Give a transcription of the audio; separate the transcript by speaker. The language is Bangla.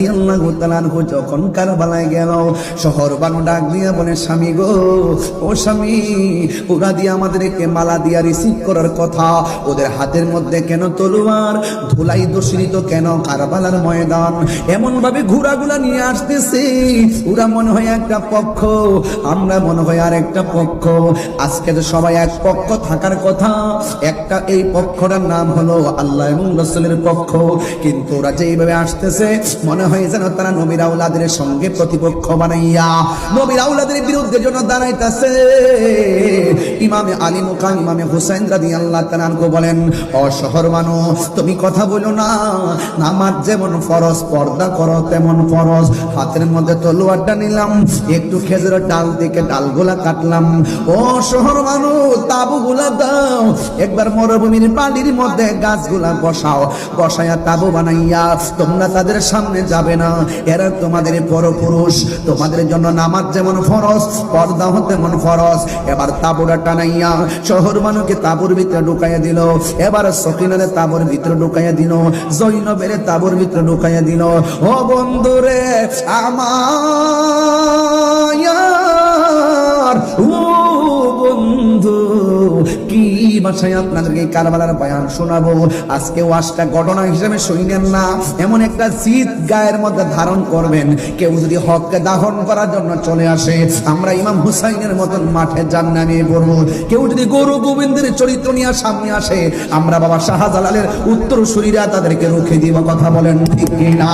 Speaker 1: যখন কারবালায় গেল, শহর বানু ডাক দিয়া বলে, স্বামী গো, ও স্বামী, ওরা দিয়ে আমাদেরকে মালা দিয়া রিসিভ করার কথা, ওদের হাতের মধ্যে কেন তলোয়ার, ধুলাই দূষিত কেন কারবালার ময়দান, এমন ভাবে ঘোড়াগুলা নিয়ে আসতেছে, ওরা মনে হয় একটা পক্ষ, আমরা মনে হয় আর একটা পক্ষ। আজকে তো সবাই এক পক্ষ থাকার কথা, একটা এই পক্ষটার নাম হলো আল্লাহ এবং রাসূলের পক্ষ, কিন্তু ওরা যে এইভাবে আসতেছে মনে হয় যেন তারা নবীর আওলাদের সঙ্গে প্রতিপক্ষ বানাইয়া নবীর আওলাদের বিরুদ্ধে জন্য দাঁড়াইতেছে। ইমামে আলী মুকাম ইমামে হুসাইন রাদিয়াল্লাহু তাআলা আনহু বলেন, ও শহর মানুষ, তুমি কথা বলো না, নামাজ যেমন ফরজ, পর্দা করো তেমন ফরজ। হাতের মধ্যে তলোয়ারটা নিলাম, একটু খেজুরের ডাল থেকে ডালগুলা কাটলাম। ও শহর মানুষ, তাবুগুলা দাও, একবার মরুভূমির পানির মধ্যে গাছগুলা বসাও, বসায়া তাবু বানাইয়া তোমরা তাদের সামনে যাবে না, এরা তোমাদের পরপুরুষ, তোমাদের জন্য নামাজ যেমন ফরজ, পর্দা তেমন ফরজ। এবার তাবুরা টানাইয়া শহর মানুষকে তাবুর ভিতরে ঢুকাইয়া দিল, এবার সকিনারে তাবুর ভিতরে ঢুকাইয়া দিল, জৈনবের তাবুর ভিতরে ঢুকাইয়া দিল। ও বন্ধুরে আমার, ও বন্ধু, কি ভাষায় আপনাদেরকে কারবালার বয়ান শোনাবো। আজকে ওয়াজটা ঘটনা হিসেবে শুনেন না, এমন একটা জিদ গায়ের মধ্যে ধারণ করবেন। কেউ যদি হককে দাহন করার জন্য চলে আসে, আমরা ইমাম হুসাইনের মতন মাঠে জান্নাত নিয়ে পড়বো। কেউ যদি গরু গোবিন্দের চরিত্র নিয়ে সামনে আসে, আমরা বাবা শাহজালালের উত্তরসূরিরা তাদেরকে রুখে দিব। কথা বলেন ঠিক কিনা?